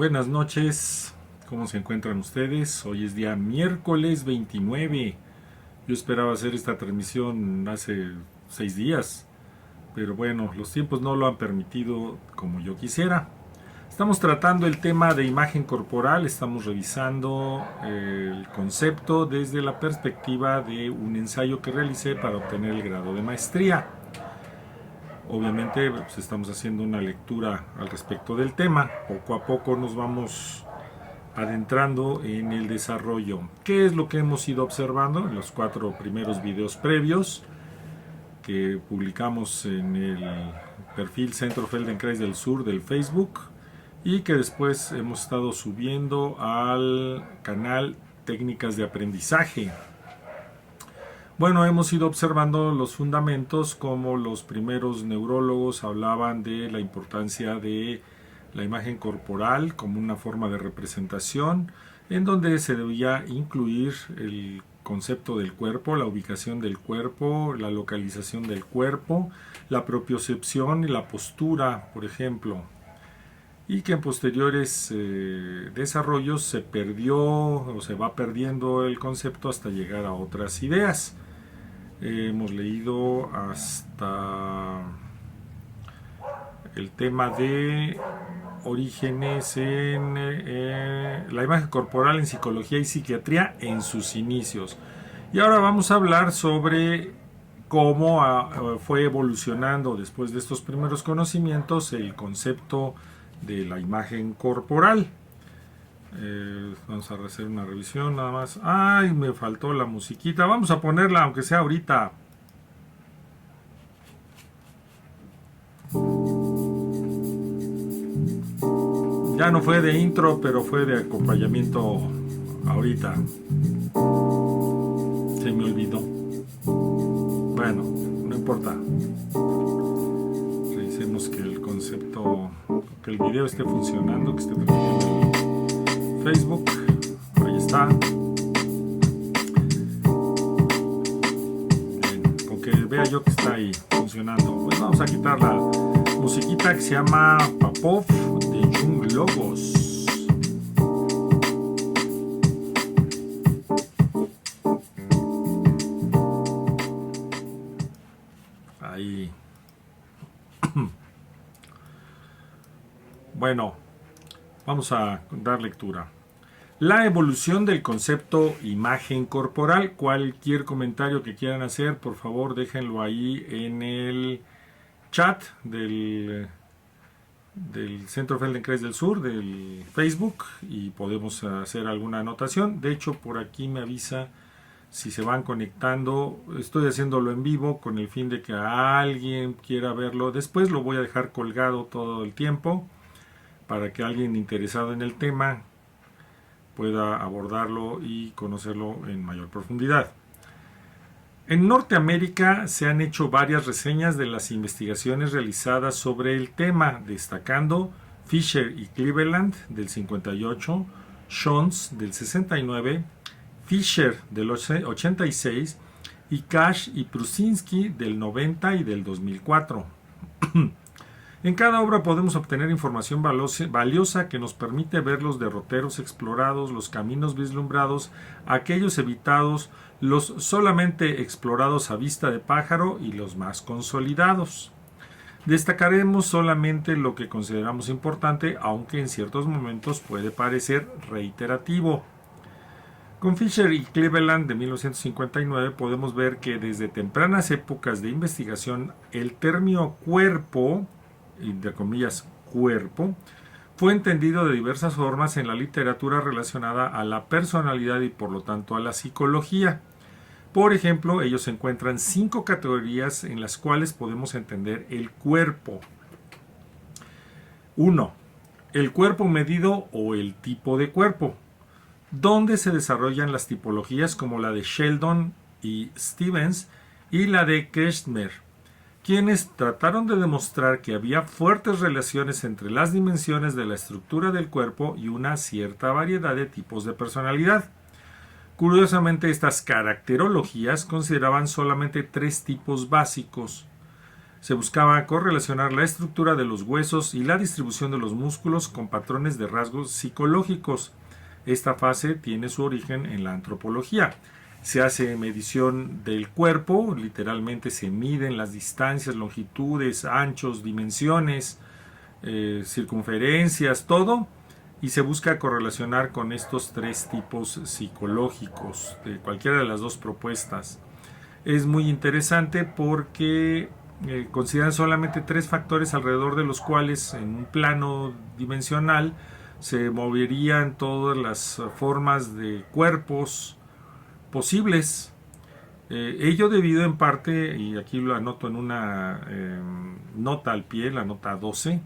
Buenas noches, ¿cómo se encuentran ustedes? Hoy es día miércoles 29. Yo esperaba hacer esta transmisión hace 6 días, pero bueno, los tiempos no lo han permitido como yo quisiera. Estamos tratando el tema de imagen corporal, estamos revisando el concepto desde la perspectiva de un ensayo que realicé para obtener el grado de maestría. Obviamente pues, estamos haciendo una lectura al respecto del tema. Poco a poco nos vamos adentrando en el desarrollo. ¿Qué es lo que hemos ido observando en los 4 primeros videos previos que publicamos en el perfil Centro Feldenkrais del Sur del Facebook y que después hemos estado subiendo al canal Técnicas de Aprendizaje? Bueno, hemos ido observando los fundamentos, como los primeros neurólogos hablaban de la importancia de la imagen corporal como una forma de representación, en donde se debía incluir el concepto del cuerpo, la ubicación del cuerpo, la localización del cuerpo, la propiocepción y la postura, por ejemplo. Y que en posteriores desarrollos se perdió o se va perdiendo el concepto hasta llegar a otras ideas. Hemos leído hasta el tema de orígenes en la imagen corporal en psicología y psiquiatría en sus inicios. Y ahora vamos a hablar sobre cómo fue evolucionando después de estos primeros conocimientos el concepto de la imagen corporal. Vamos a hacer una revisión nada más. Ay, me faltó la musiquita. Vamos a ponerla aunque sea ahorita. Ya no fue de intro, pero fue de acompañamiento ahorita. Se me olvidó. Bueno, no importa. Revisemos que el concepto, que el video esté funcionando, que esté transmitiendo Facebook. Ahí está. Bien, con que vea yo que está ahí funcionando. Pues vamos a quitar la musiquita que se llama Popov de Jung Logos. Ahí. Bueno, vamos a dar lectura. La evolución del concepto imagen corporal. Cualquier comentario que quieran hacer, por favor, déjenlo ahí en el chat del Centro Feldenkrais del Sur, del Facebook, y podemos hacer alguna anotación. De hecho, por aquí me avisa si se van conectando. Estoy haciéndolo en vivo con el fin de que alguien quiera verlo. Después lo voy a dejar colgado todo el tiempo para que alguien interesado en el tema pueda abordarlo y conocerlo en mayor profundidad. En Norteamérica se han hecho varias reseñas de las investigaciones realizadas sobre el tema, destacando Fisher y Cleveland del 58, Jones del 69, Fisher del 86 y Cash y Prusinski del 90 y del 2004. En cada obra podemos obtener información valiosa que nos permite ver los derroteros explorados, los caminos vislumbrados, aquellos evitados, los solamente explorados a vista de pájaro y los más consolidados. Destacaremos solamente lo que consideramos importante, aunque en ciertos momentos puede parecer reiterativo. Con Fisher y Cleveland de 1959 podemos ver que desde tempranas épocas de investigación el término cuerpo, entre comillas cuerpo, fue entendido de diversas formas en la literatura relacionada a la personalidad y por lo tanto a la psicología. Por ejemplo, ellos encuentran 5 categorías en las cuales podemos entender el cuerpo. 1. El cuerpo medido o el tipo de cuerpo, donde se desarrollan las tipologías como la de Sheldon y Stevens y la de Kretschmer, quienes trataron de demostrar que había fuertes relaciones entre las dimensiones de la estructura del cuerpo y una cierta variedad de tipos de personalidad. Curiosamente, estas caracterologías consideraban solamente 3 tipos básicos: Se buscaba correlacionar la estructura de los huesos y la distribución de los músculos con patrones de rasgos psicológicos. Esta fase tiene su origen en la antropología. Se hace medición del cuerpo, literalmente se miden las distancias, longitudes, anchos, dimensiones, circunferencias, todo, y se busca correlacionar con estos tres tipos psicológicos de cualquiera de las dos propuestas. Es muy interesante porque consideran solamente tres factores alrededor de los cuales en un plano dimensional se moverían todas las formas de cuerpos posibles. Ello debido en parte, y aquí lo anoto en una nota al pie, la nota 12,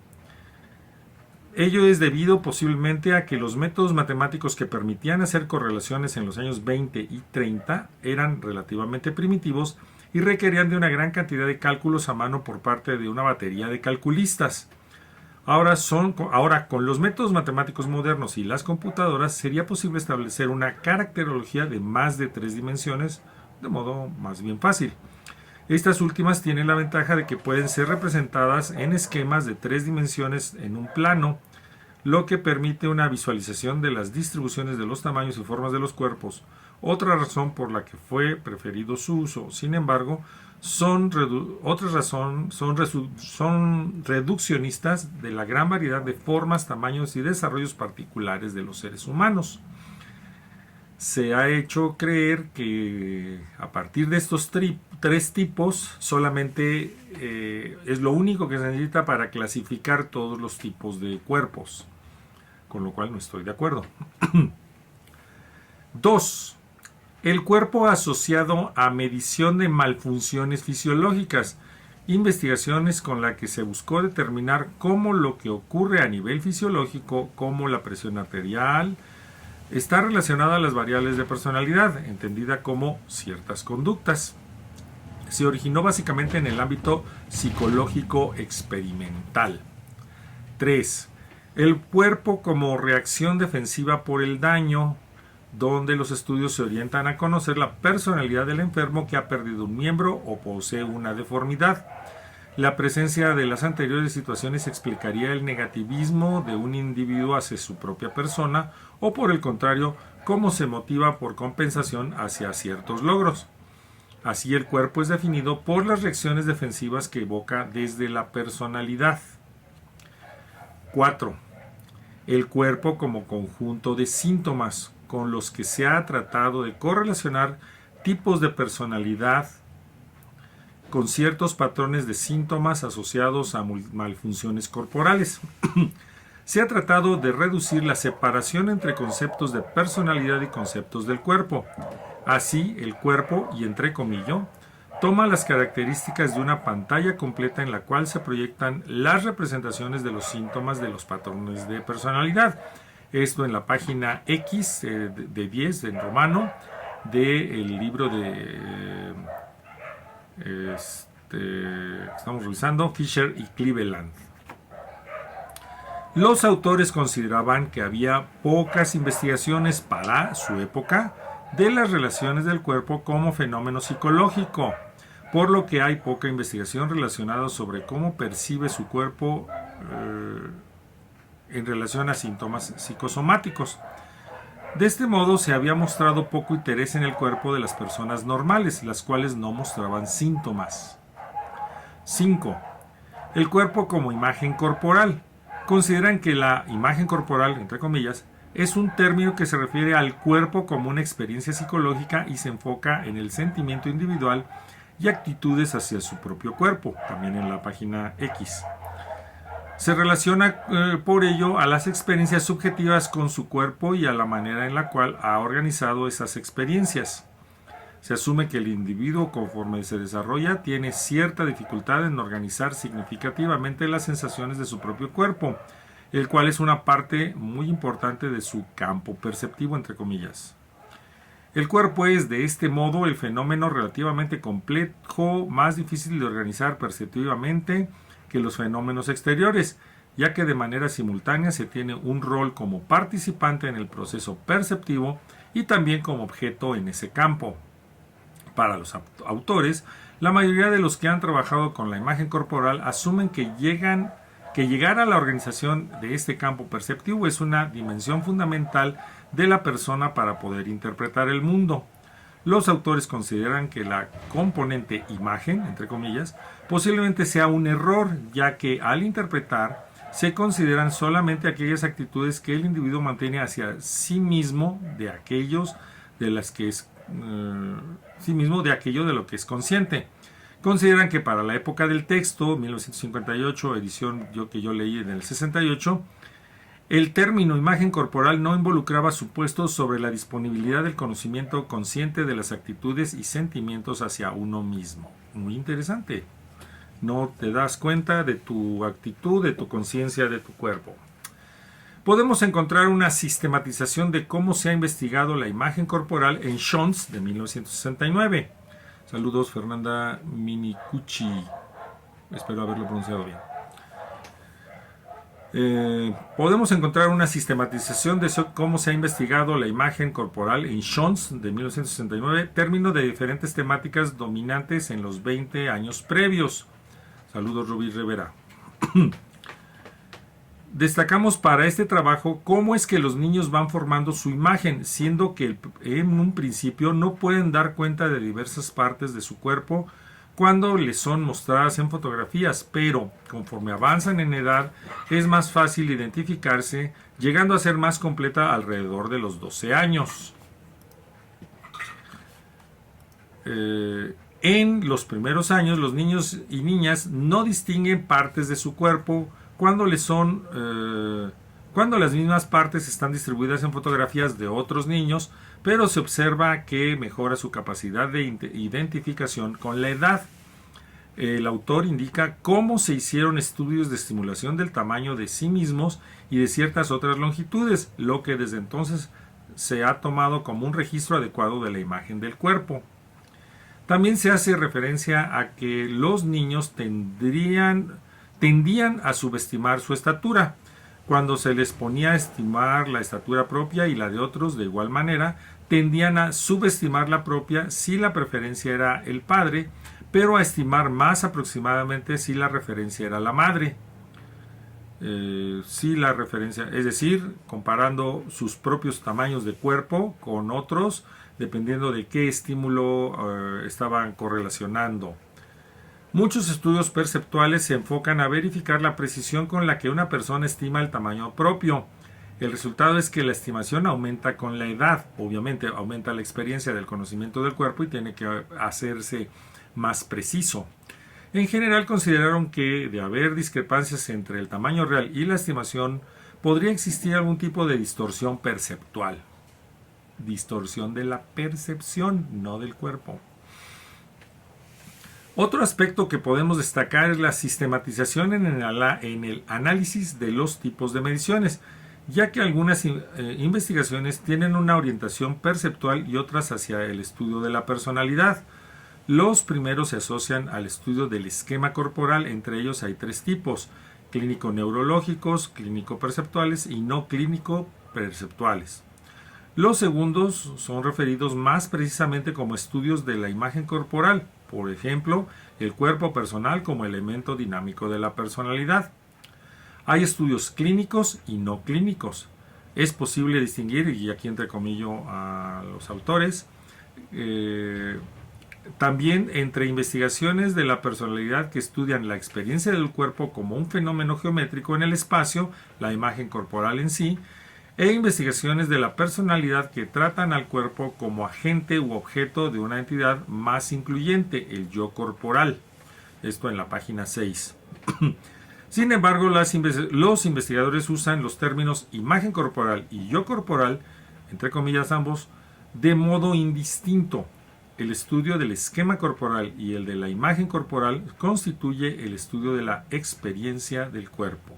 ello es debido posiblemente a que los métodos matemáticos que permitían hacer correlaciones en los años 20 y 30 eran relativamente primitivos y requerían de una gran cantidad de cálculos a mano por parte de una batería de calculistas. Ahora con los métodos matemáticos modernos y las computadoras sería posible establecer una caracterología de más de 3 dimensiones de modo más bien fácil. Estas últimas tienen la ventaja de que pueden ser representadas en esquemas de 3 dimensiones en un plano, lo que permite una visualización de las distribuciones de los tamaños y formas de los cuerpos. Otra razón por la que fue preferido su uso, sin embargo, son reduccionistas de la gran variedad de formas, tamaños y desarrollos particulares de los seres humanos. Se ha hecho creer que a partir de estos tres tipos solamente es lo único que se necesita para clasificar todos los tipos de cuerpos, con lo cual no estoy de acuerdo. 2. El cuerpo asociado a medición de malfunciones fisiológicas, investigaciones con la que se buscó determinar cómo lo que ocurre a nivel fisiológico, como la presión arterial, está relacionada a las variables de personalidad, entendida como ciertas conductas. Se originó básicamente en el ámbito psicológico experimental. 3. El cuerpo como reacción defensiva por el daño, donde los estudios se orientan a conocer la personalidad del enfermo que ha perdido un miembro o posee una deformidad. La presencia de las anteriores situaciones explicaría el negativismo de un individuo hacia su propia persona o, por el contrario, cómo se motiva por compensación hacia ciertos logros. Así, el cuerpo es definido por las reacciones defensivas que evoca desde la personalidad. 4. El cuerpo como conjunto de síntomas con los que se ha tratado de correlacionar tipos de personalidad con ciertos patrones de síntomas asociados a malfunciones corporales. Se ha tratado de reducir la separación entre conceptos de personalidad y conceptos del cuerpo. Así, el cuerpo, y entre comillas, toma las características de una pantalla completa en la cual se proyectan las representaciones de los síntomas de los patrones de personalidad. Esto en la página X de 10 en romano del libro de estamos revisando, Fisher y Cleveland. Los autores consideraban que había pocas investigaciones para su época de las relaciones del cuerpo como fenómeno psicológico, por lo que hay poca investigación relacionada sobre cómo percibe su cuerpo en relación a síntomas psicosomáticos. De este modo se había mostrado poco interés en el cuerpo de las personas normales, las cuales no mostraban síntomas. 5. El cuerpo como imagen corporal. Consideran que la imagen corporal, entre comillas, es un término que se refiere al cuerpo como una experiencia psicológica y se enfoca en el sentimiento individual y actitudes hacia su propio cuerpo, también en la página X. Se relaciona por ello a las experiencias subjetivas con su cuerpo y a la manera en la cual ha organizado esas experiencias. Se asume que el individuo, conforme se desarrolla, tiene cierta dificultad en organizar significativamente las sensaciones de su propio cuerpo, el cual es una parte muy importante de su campo perceptivo, entre comillas. El cuerpo es, de este modo, el fenómeno relativamente complejo, más difícil de organizar perceptivamente que los fenómenos exteriores, ya que de manera simultánea se tiene un rol como participante en el proceso perceptivo y también como objeto en ese campo. Para los autores, la mayoría de los que han trabajado con la imagen corporal asumen que llegar a la organización de este campo perceptivo es una dimensión fundamental de la persona para poder interpretar el mundo. Los autores consideran que la componente imagen, entre comillas, posiblemente sea un error, ya que al interpretar se consideran solamente aquellas actitudes que el individuo mantiene hacia sí mismo de aquello de lo que es consciente. Consideran que para la época del texto, 1958, edición que yo leí en el 68, el término imagen corporal no involucraba supuestos sobre la disponibilidad del conocimiento consciente de las actitudes y sentimientos hacia uno mismo. Muy interesante. No te das cuenta de tu actitud, de tu conciencia, de tu cuerpo. Podemos encontrar una sistematización de cómo se ha investigado la imagen corporal en Schontz de 1969. Saludos, Fernanda Minicucci. Espero haberlo pronunciado bien. Podemos encontrar una sistematización de cómo se ha investigado la imagen corporal en Schontz de 1969, término de diferentes temáticas dominantes en los 20 años previos. Saludos, Rubí Rivera. Destacamos para este trabajo cómo es que los niños van formando su imagen, siendo que en un principio no pueden dar cuenta de diversas partes de su cuerpo cuando les son mostradas en fotografías, pero conforme avanzan en edad es más fácil identificarse, llegando a ser más completa alrededor de los 12 años. En los primeros años, los niños y niñas no distinguen partes de su cuerpo cuando las mismas partes están distribuidas en fotografías de otros niños, pero se observa que mejora su capacidad de identificación con la edad. El autor indica cómo se hicieron estudios de estimulación del tamaño de sí mismos y de ciertas otras longitudes, lo que desde entonces se ha tomado como un registro adecuado de la imagen del cuerpo. También se hace referencia a que los niños tendían a subestimar su estatura. Cuando se les ponía a estimar la estatura propia y la de otros de igual manera, tendían a subestimar la propia si la preferencia era el padre, pero a estimar más aproximadamente si la referencia era la madre. Es decir, comparando sus propios tamaños de cuerpo con otros, dependiendo de qué estímulo estaban correlacionando. Muchos estudios perceptuales se enfocan a verificar la precisión con la que una persona estima el tamaño propio. El resultado es que la estimación aumenta con la edad. Obviamente aumenta la experiencia del conocimiento del cuerpo y tiene que hacerse más preciso. En general consideraron que de haber discrepancias entre el tamaño real y la estimación, podría existir algún tipo de distorsión perceptual. Distorsión de la percepción, no del cuerpo. Otro aspecto que podemos destacar es la sistematización en el análisis de los tipos de mediciones, ya que algunas investigaciones tienen una orientación perceptual y otras hacia el estudio de la personalidad. Los primeros se asocian al estudio del esquema corporal, entre ellos hay 3 tipos: clínico-neurológicos, clínico-perceptuales y no clínico-perceptuales. Los segundos son referidos más precisamente como estudios de la imagen corporal, por ejemplo, el cuerpo personal como elemento dinámico de la personalidad. Hay estudios clínicos y no clínicos. Es posible distinguir, y aquí entrecomillo a los autores, también entre investigaciones de la personalidad que estudian la experiencia del cuerpo como un fenómeno geométrico en el espacio, la imagen corporal en sí, e investigaciones de la personalidad que tratan al cuerpo como agente u objeto de una entidad más incluyente, el yo corporal. Esto en la página 6. Sin embargo, los investigadores usan los términos imagen corporal y yo corporal, entre comillas ambos, de modo indistinto. El estudio del esquema corporal y el de la imagen corporal constituye el estudio de la experiencia del cuerpo.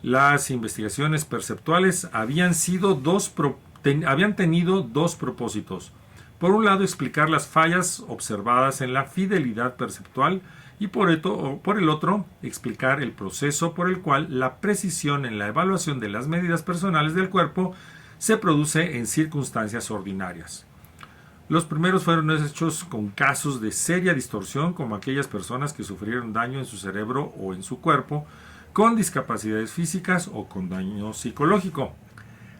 Las investigaciones perceptuales habían tenido 2 propósitos. Por un lado, explicar las fallas observadas en la fidelidad perceptual y por el otro, explicar el proceso por el cual la precisión en la evaluación de las medidas personales del cuerpo se produce en circunstancias ordinarias. Los primeros fueron hechos con casos de seria distorsión, como aquellas personas que sufrieron daño en su cerebro o en su cuerpo, con discapacidades físicas o con daño psicológico.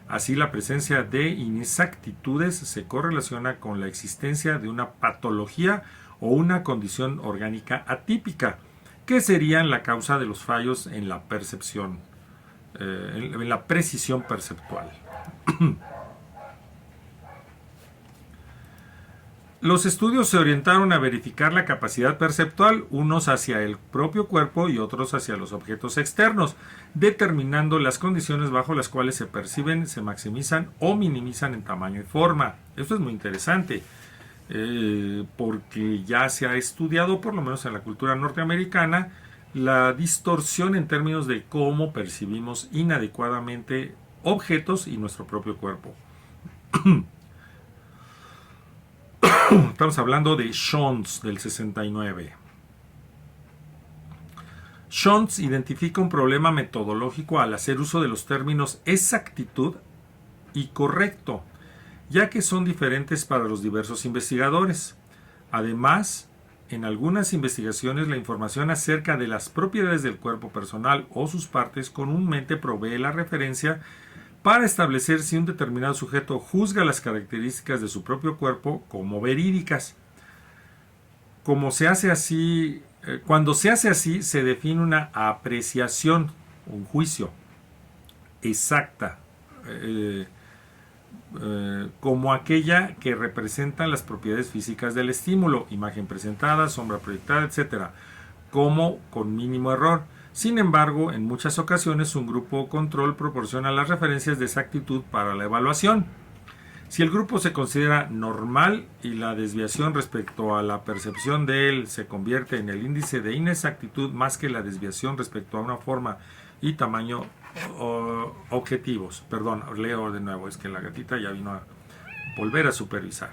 Así, la presencia de inexactitudes se correlaciona con la existencia de una patología o una condición orgánica atípica, que serían la causa de los fallos en la percepción, en la precisión perceptual. Los estudios se orientaron a verificar la capacidad perceptual, unos hacia el propio cuerpo y otros hacia los objetos externos, determinando las condiciones bajo las cuales se perciben, se maximizan o minimizan en tamaño y forma. Esto es muy interesante, porque ya se ha estudiado, por lo menos en la cultura norteamericana, la distorsión en términos de cómo percibimos inadecuadamente objetos y nuestro propio cuerpo. Estamos hablando de Schontz del 69. Schontz identifica un problema metodológico al hacer uso de los términos exactitud y correcto, ya que son diferentes para los diversos investigadores. Además, en algunas investigaciones la información acerca de las propiedades del cuerpo personal o sus partes comúnmente provee la referencia para establecer si un determinado sujeto juzga las características de su propio cuerpo como verídicas. Cuando se hace así, se define una apreciación, un juicio exacta, como aquella que representa las propiedades físicas del estímulo, imagen presentada, sombra proyectada, etc., como con mínimo error. Sin embargo, en muchas ocasiones un grupo control proporciona las referencias de exactitud para la evaluación. Si el grupo se considera normal y la desviación respecto a la percepción de él se convierte en el índice de inexactitud más que la desviación respecto a una forma y tamaño objetivos. Perdón, leo de nuevo, es que la gatita ya vino a volver a supervisar.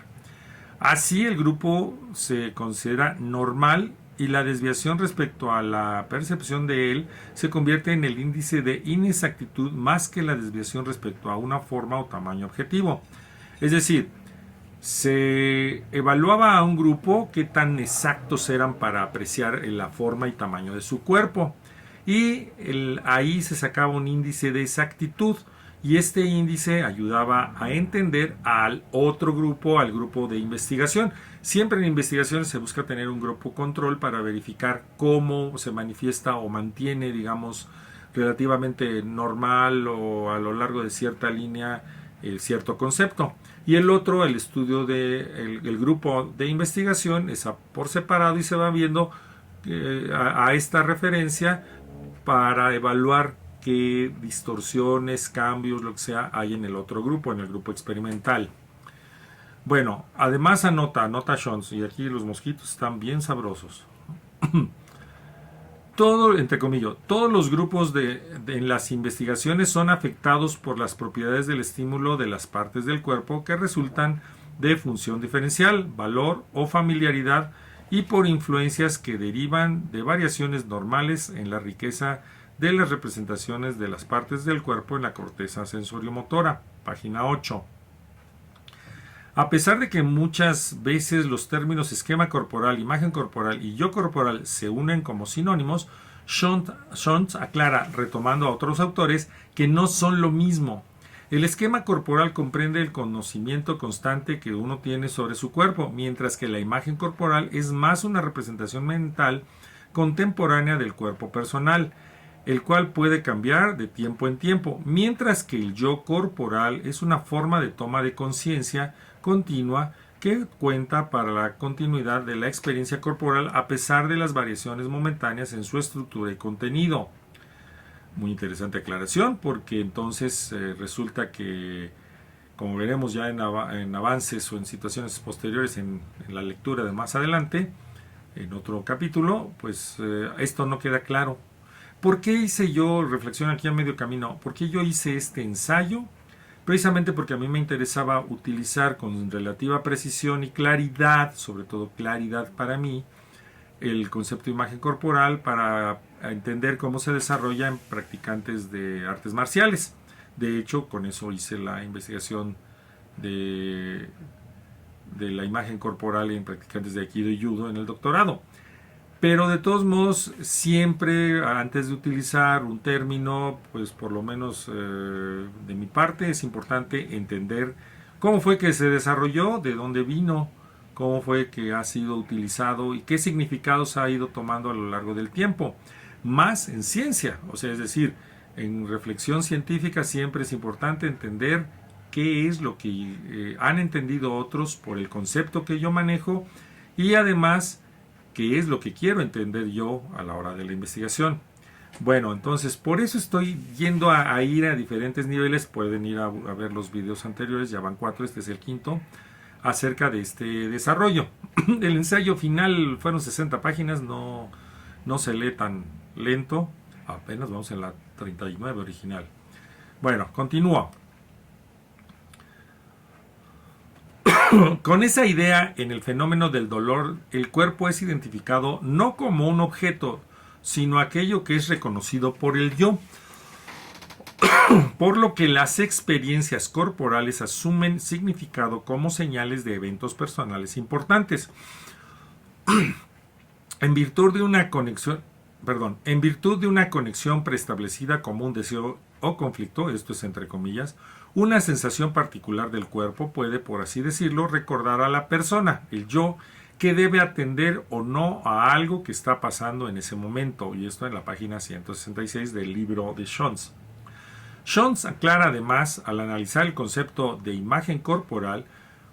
Así, el grupo se considera normal y la desviación respecto a la percepción de él se convierte en el índice de inexactitud más que la desviación respecto a una forma o tamaño objetivo. Es decir, se evaluaba a un grupo qué tan exactos eran para apreciar la forma y tamaño de su cuerpo, y ahí se sacaba un índice de exactitud, y este índice ayudaba a entender al otro grupo, al grupo de investigación. Siempre en investigaciones se busca tener un grupo control para verificar cómo se manifiesta o mantiene, digamos, relativamente normal o a lo largo de cierta línea cierto concepto. Y el otro, el estudio el grupo de investigación, es por separado y se va viendo a esta referencia para evaluar qué distorsiones, cambios, lo que sea, hay en el otro grupo, en el grupo experimental. Bueno, además anota Schontz, y aquí los mosquitos están bien sabrosos. Entre comillas, todos los grupos en las investigaciones son afectados por las propiedades del estímulo de las partes del cuerpo que resultan de función diferencial, valor o familiaridad, y por influencias que derivan de variaciones normales en la riqueza de las representaciones de las partes del cuerpo en la corteza sensoriomotora, página 8. A pesar de que muchas veces los términos esquema corporal, imagen corporal y yo corporal se unen como sinónimos, Schontz aclara, retomando a otros autores, que no son lo mismo. El esquema corporal comprende el conocimiento constante que uno tiene sobre su cuerpo, mientras que la imagen corporal es más una representación mental contemporánea del cuerpo personal, el cual puede cambiar de tiempo en tiempo, mientras que el yo corporal es una forma de toma de conciencia continua que cuenta para la continuidad de la experiencia corporal a pesar de las variaciones momentáneas en su estructura y contenido. Muy interesante aclaración, porque entonces resulta que, como veremos ya en avances o en situaciones posteriores en la lectura de más adelante, en otro capítulo, pues esto no queda claro. ¿Por qué hice yo, reflexión aquí a medio camino, por qué yo hice este ensayo? Precisamente porque a mí me interesaba utilizar con relativa precisión y claridad, sobre todo claridad para mí, el concepto de imagen corporal para entender cómo se desarrolla en practicantes de artes marciales. De hecho, con eso hice la investigación de de la imagen corporal en practicantes de Aikido y Judo en el doctorado. Pero de todos modos, siempre antes de utilizar un término, pues por lo menos de mi parte, es importante entender cómo fue que se desarrolló, de dónde vino, cómo fue que ha sido utilizado y qué significados ha ido tomando a lo largo del tiempo. Más en ciencia, o sea, es decir, en reflexión científica siempre es importante entender qué es lo que han entendido otros por el concepto que yo manejo y además qué es lo que quiero entender yo a la hora de la investigación. Bueno, entonces por eso estoy yendo a ir a diferentes niveles. Pueden ir a ver los videos anteriores, ya van 4, este es el 5, acerca de este desarrollo. El ensayo final fueron 60 páginas, no se lee tan lento, apenas vamos en la 39 original. Bueno, continúo. Con esa idea en el fenómeno del dolor, el cuerpo es identificado no como un objeto, sino aquello que es reconocido por el yo, por lo que las experiencias corporales asumen significado como señales de eventos personales importantes. En virtud de una conexión preestablecida como un deseo o conflicto, esto es entre comillas, una sensación particular del cuerpo puede, por así decirlo, recordar a la persona, el yo, que debe atender o no a algo que está pasando en ese momento, y esto en la página 166 del libro de Schontz. Schontz aclara además, al analizar el concepto de imagen corporal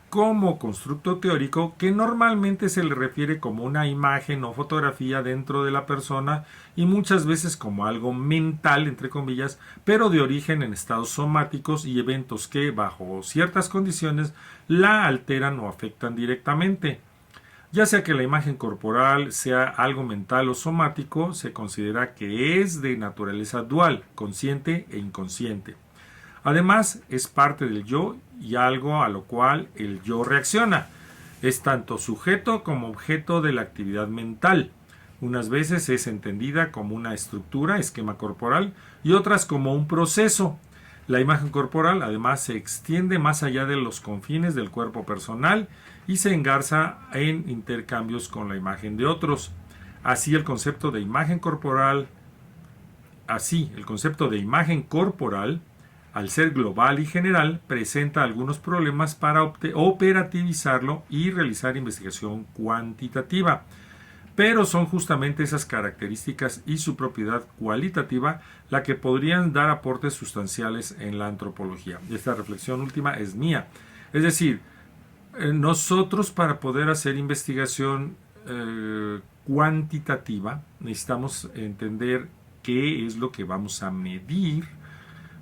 como constructo teórico, que normalmente se le refiere como una imagen o fotografía dentro de la persona y muchas veces como algo mental, entre comillas, pero de origen en estados somáticos y eventos que, bajo ciertas condiciones, la alteran o afectan directamente. Ya sea que la imagen corporal sea algo mental o somático, se considera que es de naturaleza dual, consciente e inconsciente. Además, es parte del yo y algo a lo cual el yo reacciona. Es tanto sujeto como objeto de la actividad mental. Unas veces es entendida como una estructura, esquema corporal, y otras como un proceso. La imagen corporal, además, se extiende más allá de los confines del cuerpo personal y se engarza en intercambios con la imagen de otros. Así, el concepto de imagen corporal, al ser global y general, presenta algunos problemas para operativizarlo y realizar investigación cuantitativa. Pero son justamente esas características y su propiedad cualitativa la que podrían dar aportes sustanciales en la antropología. Esta reflexión última es mía. Es decir, nosotros para poder hacer investigación cuantitativa necesitamos entender qué es lo que vamos a medir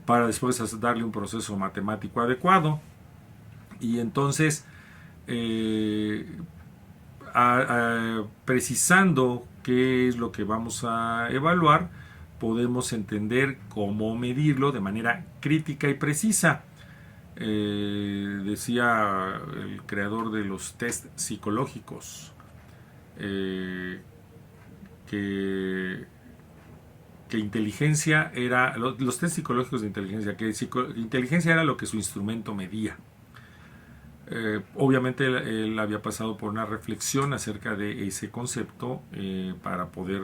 para después darle un proceso matemático adecuado. Y entonces, precisando qué es lo que vamos a evaluar, podemos entender cómo medirlo de manera crítica y precisa. Decía el creador de los test psicológicos que inteligencia era, los test psicológicos de inteligencia, que inteligencia era lo que su instrumento medía. Obviamente él había pasado por una reflexión acerca de ese concepto para poder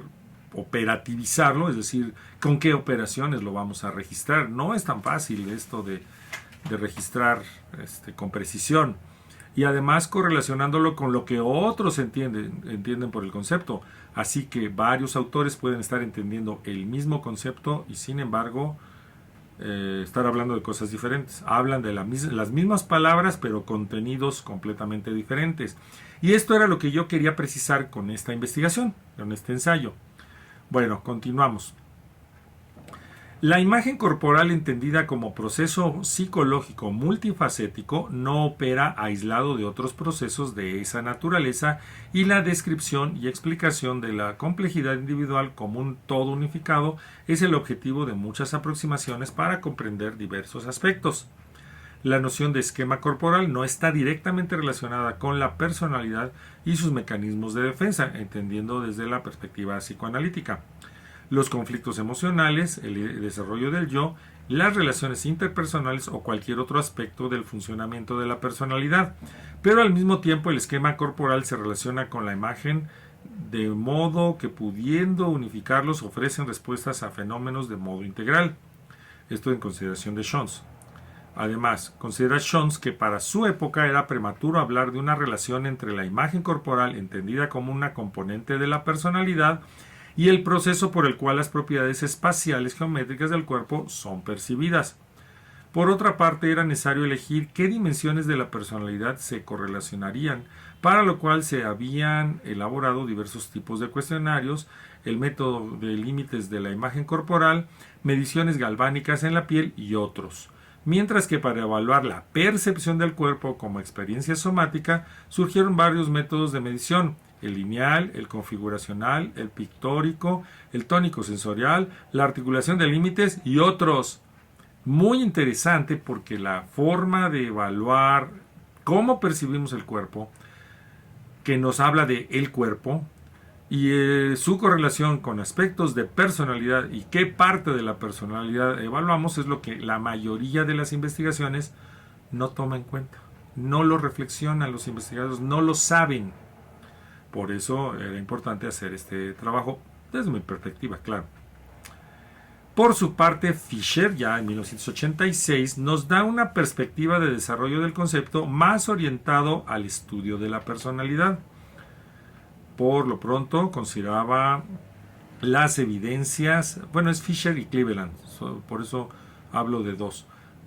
operativizarlo, es decir, con qué operaciones lo vamos a registrar. No es tan fácil esto de registrar con precisión. Y además correlacionándolo con lo que otros entienden por el concepto. Así que varios autores pueden estar entendiendo el mismo concepto y sin embargo estar hablando de cosas diferentes. Hablan de las mismas palabras pero contenidos completamente diferentes. Y esto era lo que yo quería precisar con esta investigación, con este ensayo. Bueno, continuamos. La imagen corporal entendida como proceso psicológico multifacético no opera aislado de otros procesos de esa naturaleza y la descripción y explicación de la complejidad individual como un todo unificado es el objetivo de muchas aproximaciones para comprender diversos aspectos. La noción de esquema corporal no está directamente relacionada con la personalidad y sus mecanismos de defensa, entendiendo desde la perspectiva psicoanalítica. Los conflictos emocionales, el desarrollo del yo, las relaciones interpersonales o cualquier otro aspecto del funcionamiento de la personalidad. Pero al mismo tiempo el esquema corporal se relaciona con la imagen de modo que, pudiendo unificarlos, ofrecen respuestas a fenómenos de modo integral. Esto en consideración de Jones. Además, considera Jones que para su época era prematuro hablar de una relación entre la imagen corporal, entendida como una componente de la personalidad, y el proceso por el cual las propiedades espaciales geométricas del cuerpo son percibidas. Por otra parte, era necesario elegir qué dimensiones de la personalidad se correlacionarían, para lo cual se habían elaborado diversos tipos de cuestionarios, el método de límites de la imagen corporal, mediciones galvánicas en la piel y otros. Mientras que para evaluar la percepción del cuerpo como experiencia somática, surgieron varios métodos de medición: el lineal, el configuracional, el pictórico, el tónico sensorial, la articulación de límites y otros. Muy interesante, porque la forma de evaluar cómo percibimos el cuerpo, que nos habla de el cuerpo, y su correlación con aspectos de personalidad y qué parte de la personalidad evaluamos, es lo que la mayoría de las investigaciones no toma en cuenta. No lo reflexionan los investigadores, no lo saben. Por eso era importante hacer este trabajo desde mi perspectiva, claro. Por su parte, Fisher, ya en 1986, nos da una perspectiva de desarrollo del concepto más orientado al estudio de la personalidad. Por lo pronto, consideraba las evidencias, bueno, es Fisher y Cleveland, por eso hablo de dos.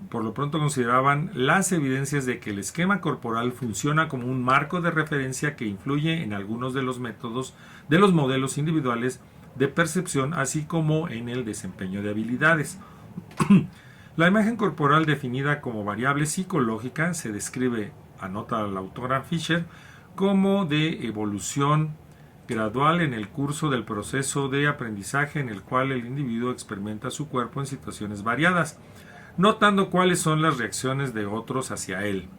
Por lo pronto consideraban las evidencias de que el esquema corporal funciona como un marco de referencia que influye en algunos de los métodos de los modelos individuales de percepción, así como en el desempeño de habilidades. La imagen corporal, definida como variable psicológica, se describe, anota la autora Fisher, como de evolución gradual en el curso del proceso de aprendizaje en el cual el individuo experimenta su cuerpo en situaciones variadas, notando cuáles son las reacciones de otros hacia él.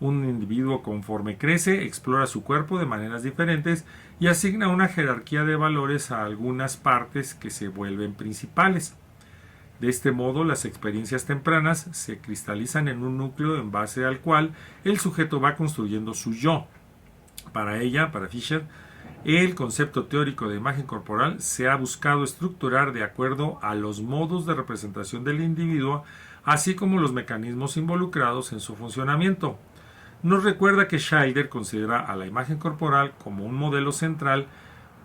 Un individuo, conforme crece, explora su cuerpo de maneras diferentes y asigna una jerarquía de valores a algunas partes que se vuelven principales. De este modo, las experiencias tempranas se cristalizan en un núcleo en base al cual el sujeto va construyendo su yo. Para ella, para Fisher, el concepto teórico de imagen corporal se ha buscado estructurar de acuerdo a los modos de representación del individuo, así como los mecanismos involucrados en su funcionamiento. Nos recuerda que Schilder considera a la imagen corporal como un modelo central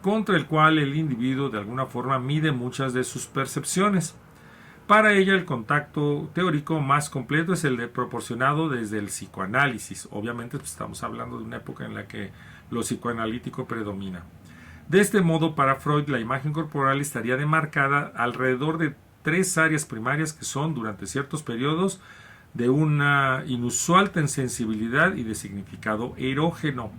contra el cual el individuo de alguna forma mide muchas de sus percepciones. Para ella, el contacto teórico más completo es el de proporcionado desde el psicoanálisis. Obviamente estamos hablando de una época en la que lo psicoanalítico predomina. De este modo, para Freud, la imagen corporal estaría demarcada alrededor de tres áreas primarias que son, durante ciertos periodos, de una inusual sensibilidad y de significado erógeno.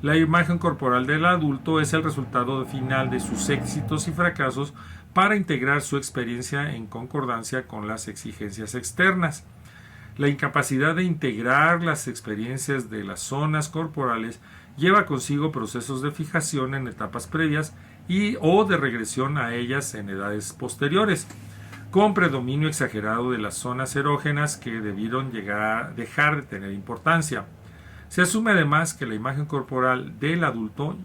La imagen corporal del adulto es el resultado final de sus éxitos y fracasos para integrar su experiencia en concordancia con las exigencias externas. La incapacidad de integrar las experiencias de las zonas corporales lleva consigo procesos de fijación en etapas previas o de regresión a ellas en edades posteriores, con predominio exagerado de las zonas erógenas que debieron dejar de tener importancia. Se asume además que la imagen corporal del adulto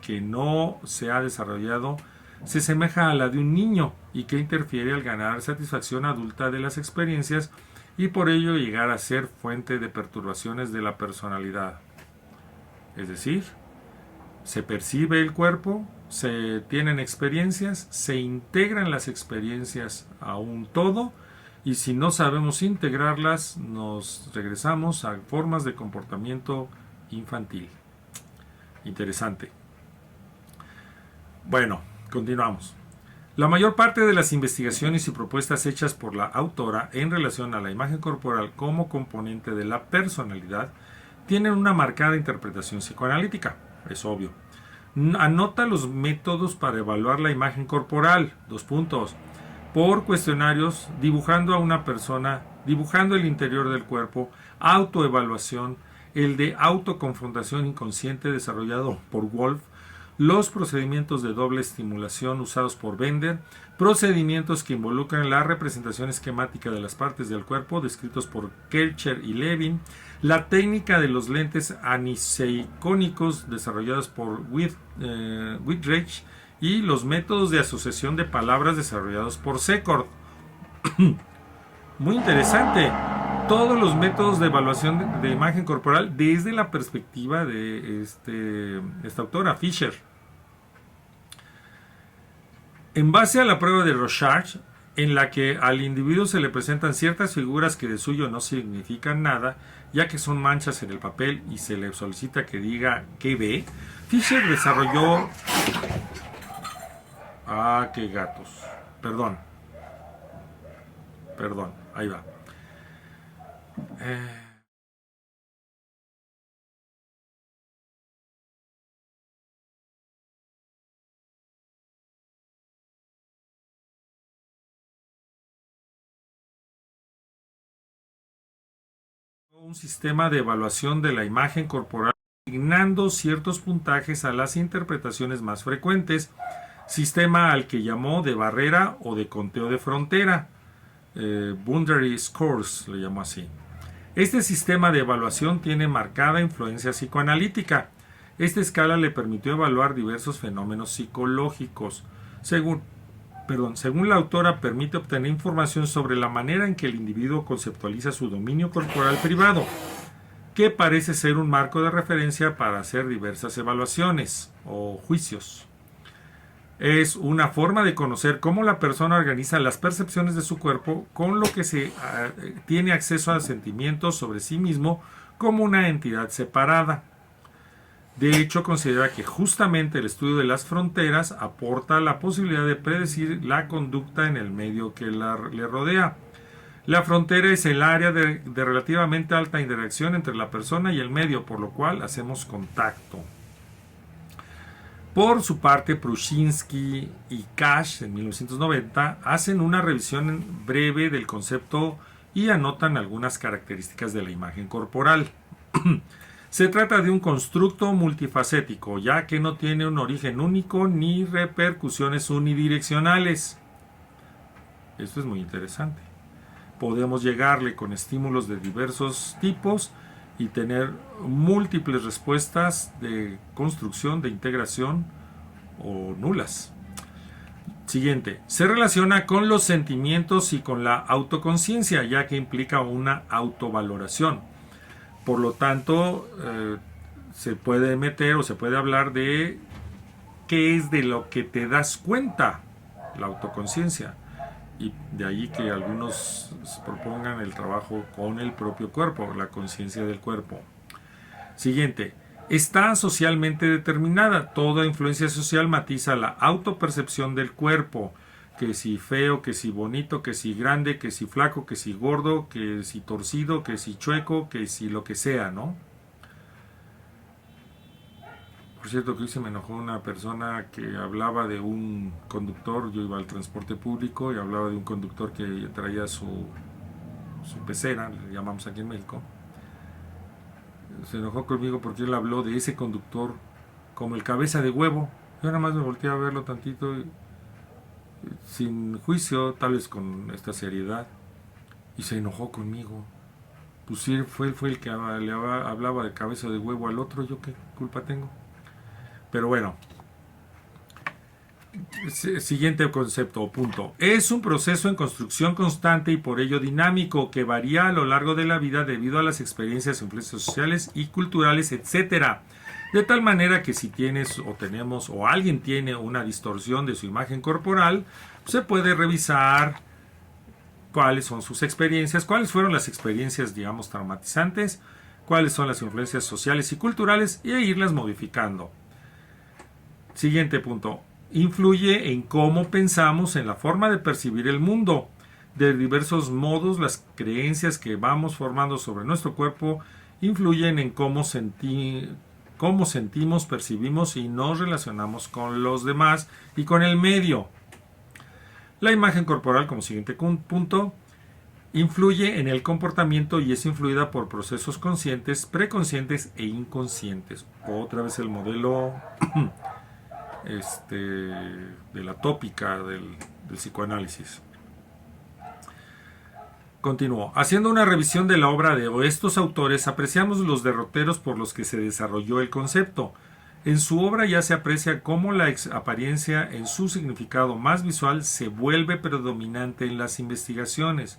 que no se ha desarrollado se asemeja a la de un niño y que interfiere al ganar satisfacción adulta de las experiencias y por ello llegar a ser fuente de perturbaciones de la personalidad. Es decir, se percibe el cuerpo, se tienen experiencias, se integran las experiencias a un todo, y si no sabemos integrarlas, nos regresamos a formas de comportamiento infantil. Interesante. Bueno, continuamos. La mayor parte de las investigaciones y propuestas hechas por la autora en relación a la imagen corporal como componente de la personalidad tienen una marcada interpretación psicoanalítica, es obvio. Anota los métodos para evaluar la imagen corporal, por cuestionarios, dibujando a una persona, dibujando el interior del cuerpo, autoevaluación, el de autoconfrontación inconsciente desarrollado por Wolf, los procedimientos de doble estimulación usados por Bender, procedimientos que involucran la representación esquemática de las partes del cuerpo descritos por Kircher y Levin, la técnica de los lentes aniseicónicos desarrollados por Whitridge y los métodos de asociación de palabras desarrollados por Secord. Muy interesante. Todos los métodos de evaluación de imagen corporal desde la perspectiva de esta autora, Fisher. En base a la prueba de Rorschach, en la que al individuo se le presentan ciertas figuras que de suyo no significan nada, ya que son manchas en el papel y se le solicita que diga qué ve, Fisher desarrolló... qué gatos. Perdón, ahí va. Un sistema de evaluación de la imagen corporal asignando ciertos puntajes a las interpretaciones más frecuentes, sistema al que llamó de barrera o de conteo de frontera, boundary scores le llamó así. Este sistema de evaluación tiene marcada influencia psicoanalítica. Esta escala le permitió evaluar diversos fenómenos psicológicos. Según la autora, permite obtener información sobre la manera en que el individuo conceptualiza su dominio corporal privado, que parece ser un marco de referencia para hacer diversas evaluaciones o juicios. Es una forma de conocer cómo la persona organiza las percepciones de su cuerpo, con lo que se tiene acceso a sentimientos sobre sí mismo como una entidad separada. De hecho, considera que justamente el estudio de las fronteras aporta la posibilidad de predecir la conducta en el medio que le rodea. La frontera es el área de relativamente alta interacción entre la persona y el medio, por lo cual hacemos contacto. Por su parte, Pruszynski y Cash, en 1990, hacen una revisión breve del concepto y anotan algunas características de la imagen corporal. Se trata de un constructo multifacético, ya que no tiene un origen único ni repercusiones unidireccionales. Esto es muy interesante. Podemos llegarle con estímulos de diversos tipos y tener múltiples respuestas de construcción, de integración o nulas. Siguiente. Se relaciona con los sentimientos y con la autoconciencia, ya que implica una autovaloración. Por lo tanto, se puede meter o se puede hablar de qué es de lo que te das cuenta, la autoconciencia. Y de ahí que algunos propongan el trabajo con el propio cuerpo, la conciencia del cuerpo. Siguiente. Está socialmente determinada. Toda influencia social matiza la autopercepción del cuerpo. Que si feo, que si bonito, que si grande, que si flaco, que si gordo, que si torcido, que si chueco, que si lo que sea, ¿no? Por cierto, que hoy se me enojó una persona que hablaba de un conductor. Yo iba al transporte público y hablaba de un conductor que traía su pecera, le llamamos aquí en México. Se enojó conmigo porque él habló de ese conductor como el cabeza de huevo. Yo nada más me volteé a verlo tantito sin juicio, tal vez con esta seriedad, y se enojó conmigo. Pues sí, fue el que le hablaba de cabeza de huevo al otro. ¿Yo qué culpa tengo? Pero bueno, siguiente concepto o punto. Es un proceso en construcción constante y por ello dinámico, que varía a lo largo de la vida debido a las experiencias, influencias sociales y culturales, etc. De tal manera que si tienes o tenemos o alguien tiene una distorsión de su imagen corporal, se puede revisar cuáles son sus experiencias, cuáles fueron las experiencias, digamos, traumatizantes, cuáles son las influencias sociales y culturales, y irlas modificando. Siguiente punto. Influye en cómo pensamos, en la forma de percibir el mundo. De diversos modos, las creencias que vamos formando sobre nuestro cuerpo influyen en cómo sentimos, percibimos y nos relacionamos con los demás y con el medio. La imagen corporal, como siguiente punto, influye en el comportamiento y es influida por procesos conscientes, preconscientes e inconscientes. Otra vez el modelo de la tópica del psicoanálisis. Continúo. Haciendo una revisión de la obra de estos autores, apreciamos los derroteros por los que se desarrolló el concepto. En su obra ya se aprecia cómo la apariencia en su significado más visual se vuelve predominante en las investigaciones.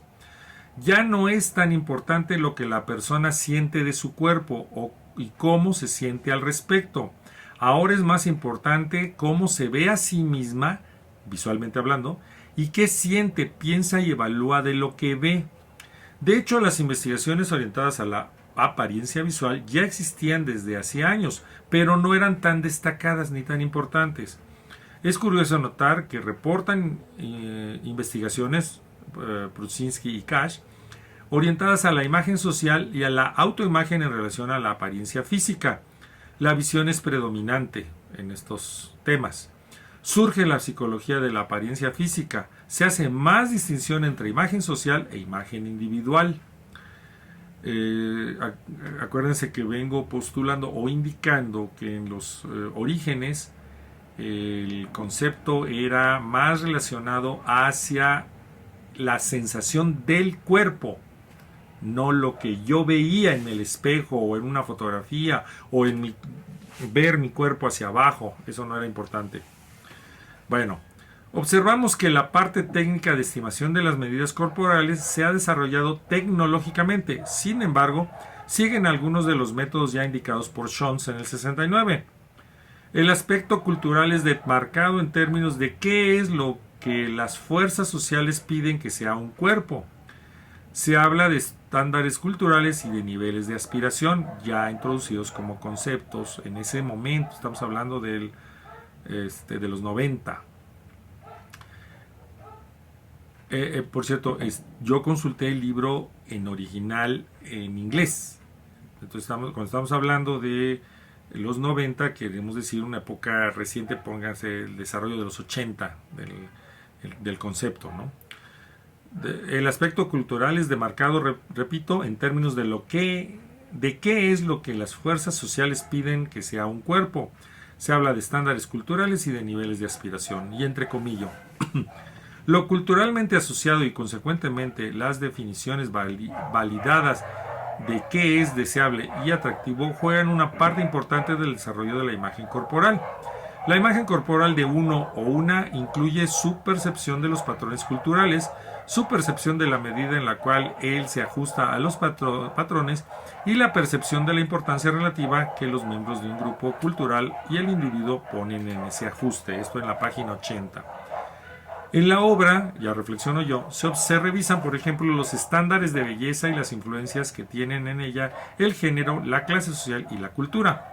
Ya no es tan importante lo que la persona siente de su cuerpo y cómo se siente al respecto. Ahora es más importante cómo se ve a sí misma, visualmente hablando, y qué siente, piensa y evalúa de lo que ve. De hecho, las investigaciones orientadas a la apariencia visual ya existían desde hace años, pero no eran tan destacadas ni tan importantes. Es curioso notar que reportan investigaciones, Prushinsky y Cash, orientadas a la imagen social y a la autoimagen en relación a la apariencia física. La visión es predominante en estos temas. Surge la psicología de la apariencia física. Se hace más distinción entre imagen social e imagen individual. Acuérdense que vengo postulando o indicando que en los orígenes el concepto era más relacionado hacia la sensación del cuerpo, no lo que yo veía en el espejo o en una fotografía o en ver mi cuerpo hacia abajo. Eso no era importante. Bueno, observamos que la parte técnica de estimación de las medidas corporales se ha desarrollado tecnológicamente. Sin embargo, siguen algunos de los métodos ya indicados por Schontz en el 69. El aspecto cultural es marcado en términos de qué es lo que las fuerzas sociales piden que sea un cuerpo. Se habla de estándares culturales y de niveles de aspiración ya introducidos como conceptos en ese momento. Estamos hablando de los 90. Por cierto, yo consulté el libro en original en inglés. Entonces, cuando estamos hablando de los 90, queremos decir una época reciente, pónganse el desarrollo de los 80 del concepto, ¿no? El aspecto cultural es demarcado, repito, en términos de qué es lo que las fuerzas sociales piden que sea un cuerpo. Se habla de estándares culturales y de niveles de aspiración, y entre comillas, lo culturalmente asociado y consecuentemente las definiciones validadas de qué es deseable y atractivo juegan una parte importante del desarrollo de la imagen corporal. La imagen corporal de uno o una incluye su percepción de los patrones culturales, su percepción de la medida en la cual él se ajusta a los patrones y la percepción de la importancia relativa que los miembros de un grupo cultural y el individuo ponen en ese ajuste. Esto en la página 80. En la obra, ya reflexiono yo, se revisan, por ejemplo, los estándares de belleza y las influencias que tienen en ella el género, la clase social y la cultura.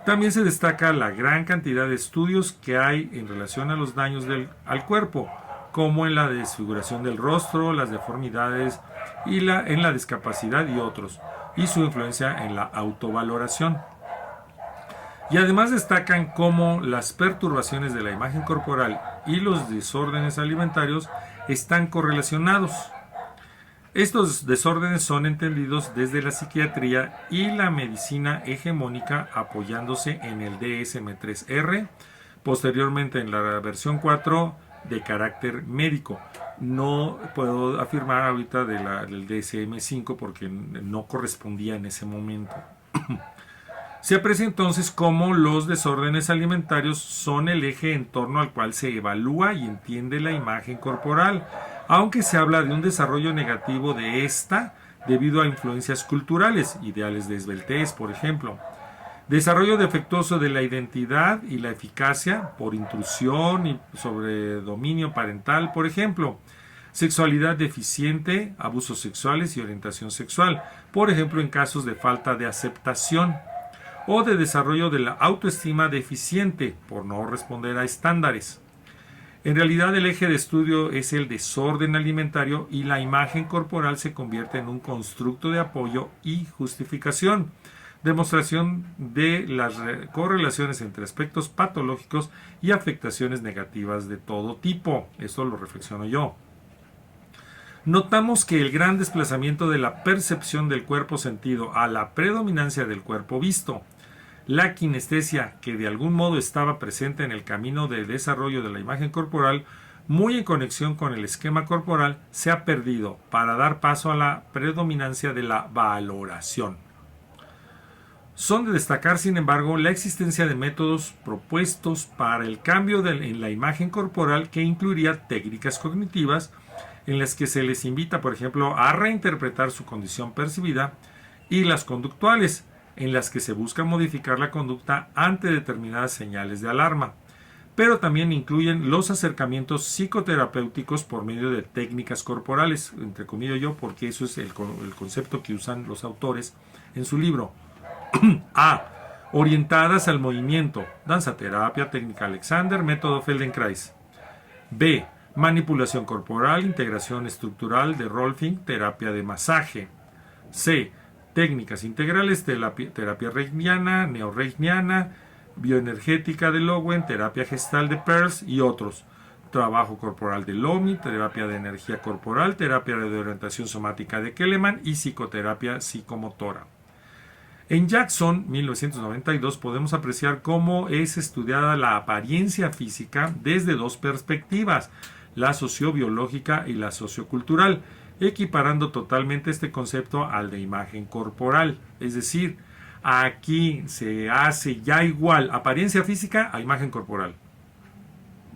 También se destaca la gran cantidad de estudios que hay en relación a los daños al cuerpo, como en la desfiguración del rostro, las deformidades y en la discapacidad y otros, y su influencia en la autovaloración. Y además destacan cómo las perturbaciones de la imagen corporal y los desórdenes alimentarios están correlacionados. Estos desórdenes son entendidos desde la psiquiatría y la medicina hegemónica apoyándose en el DSM-3R, posteriormente en la versión 4 de carácter médico. No puedo afirmar ahorita del DSM-5 porque no correspondía en ese momento. Se aprecia entonces cómo los desórdenes alimentarios son el eje en torno al cual se evalúa y entiende la imagen corporal, aunque se habla de un desarrollo negativo de esta debido a influencias culturales, ideales de esbeltez, por ejemplo. Desarrollo defectuoso de la identidad y la eficacia por intrusión y sobredominio parental, por ejemplo. Sexualidad deficiente, abusos sexuales y orientación sexual, por ejemplo en casos de falta de aceptación. O de desarrollo de la autoestima deficiente por no responder a estándares. En realidad el eje de estudio es el desorden alimentario y la imagen corporal se convierte en un constructo de apoyo y justificación, demostración de las correlaciones entre aspectos patológicos y afectaciones negativas de todo tipo. Esto lo reflexiono yo. Notamos que el gran desplazamiento de la percepción del cuerpo sentido a la predominancia del cuerpo visto. La kinestesia, que de algún modo estaba presente en el camino de desarrollo de la imagen corporal, muy en conexión con el esquema corporal, se ha perdido para dar paso a la predominancia de la valoración. Son de destacar, sin embargo, la existencia de métodos propuestos para el cambio en la imagen corporal que incluiría técnicas cognitivas en las que se les invita, por ejemplo, a reinterpretar su condición percibida, y las conductuales, en las que se busca modificar la conducta ante determinadas señales de alarma. Pero también incluyen los acercamientos psicoterapéuticos por medio de técnicas corporales, entre comillas yo, porque eso es el concepto que usan los autores en su libro. A. Orientadas al movimiento, danzaterapia, técnica Alexander, método Feldenkrais. B. Manipulación corporal, integración estructural de Rolfing, terapia de masaje. C. Técnicas integrales, terapia reichiana, neoreichiana, bioenergética de Lowen, terapia gestal de Peirce y otros. Trabajo corporal de Lomi, terapia de energía corporal, terapia de orientación somática de Kelleman y psicoterapia psicomotora. En Jackson, 1992, podemos apreciar cómo es estudiada la apariencia física desde dos perspectivas, la sociobiológica y la sociocultural, equiparando totalmente este concepto al de imagen corporal. Es decir, aquí se hace ya igual apariencia física a imagen corporal.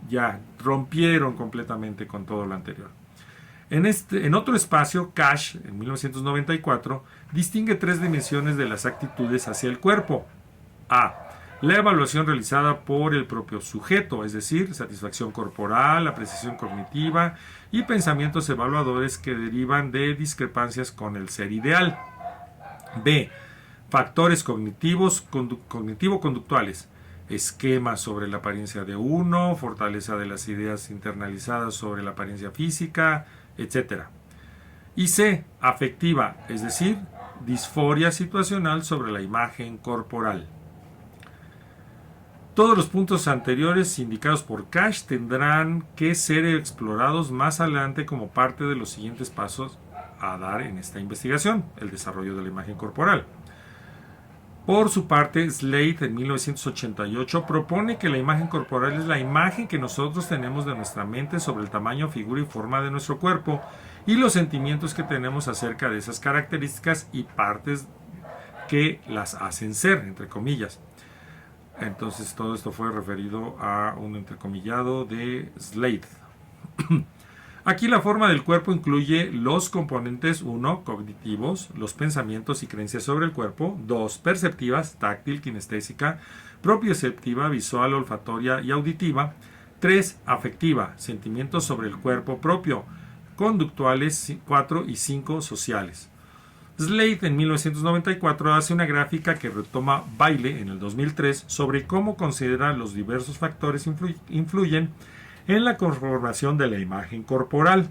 Ya rompieron completamente con todo lo anterior. En otro espacio, Cash, en 1994, distingue tres dimensiones de las actitudes hacia el cuerpo. A. La evaluación realizada por el propio sujeto, es decir, satisfacción corporal, apreciación cognitiva y pensamientos evaluadores que derivan de discrepancias con el ser ideal. B. Factores cognitivo-conductuales. Esquemas sobre la apariencia de uno, fortaleza de las ideas internalizadas sobre la apariencia física, etc. Y C. Afectiva, es decir, disforia situacional sobre la imagen corporal. Todos los puntos anteriores indicados por Cash tendrán que ser explorados más adelante como parte de los siguientes pasos a dar en esta investigación, el desarrollo de la imagen corporal. Por su parte, Slade en 1988 propone que la imagen corporal es la imagen que nosotros tenemos de nuestra mente sobre el tamaño, figura y forma de nuestro cuerpo y los sentimientos que tenemos acerca de esas características y partes que las hacen ser, entre comillas. Entonces todo esto fue referido a un entrecomillado de Slade. Aquí la forma del cuerpo incluye los componentes 1. Cognitivos, los pensamientos y creencias sobre el cuerpo. 2. Perceptivas, táctil, kinestésica, propioceptiva, visual, olfatoria y auditiva. 3. Afectiva, sentimientos sobre el cuerpo propio. Conductuales 4 y 5. Sociales. Slade en 1994 hace una gráfica que retoma Bailey en el 2003 sobre cómo considera los diversos factores influyen en la conformación de la imagen corporal.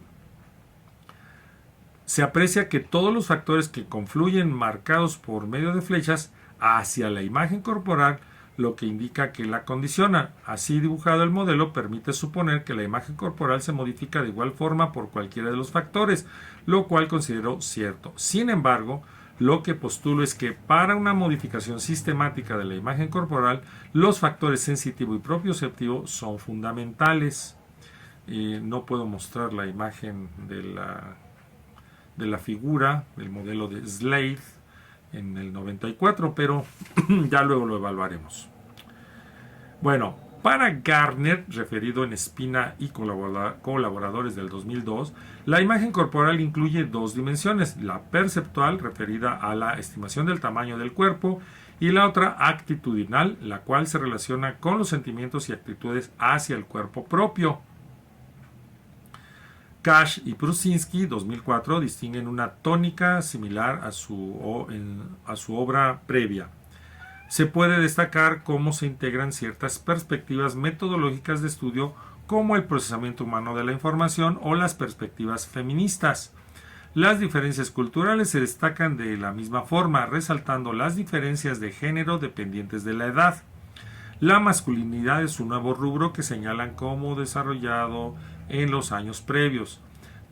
Se aprecia que todos los factores que confluyen marcados por medio de flechas hacia la imagen corporal, lo que indica que la condicionan. Así dibujado el modelo permite suponer que la imagen corporal se modifica de igual forma por cualquiera de los factores, lo cual considero cierto. Sin embargo, lo que postulo es que para una modificación sistemática de la imagen corporal, los factores sensitivo y propioceptivo son fundamentales. No puedo mostrar la imagen de la figura, del modelo de Slade en el 94, pero ya luego lo evaluaremos. Bueno, para Gardner, referido en Espina y colaboradores del 2002, la imagen corporal incluye dos dimensiones, la perceptual, referida a la estimación del tamaño del cuerpo, y la otra actitudinal, la cual se relaciona con los sentimientos y actitudes hacia el cuerpo propio. Cash y Prusinski, 2004, distinguen una tónica similar a su obra previa. Se puede destacar cómo se integran ciertas perspectivas metodológicas de estudio como el procesamiento humano de la información o las perspectivas feministas. Las diferencias culturales se destacan de la misma forma, resaltando las diferencias de género dependientes de la edad. La masculinidad es un nuevo rubro que señalan como desarrollado en los años previos.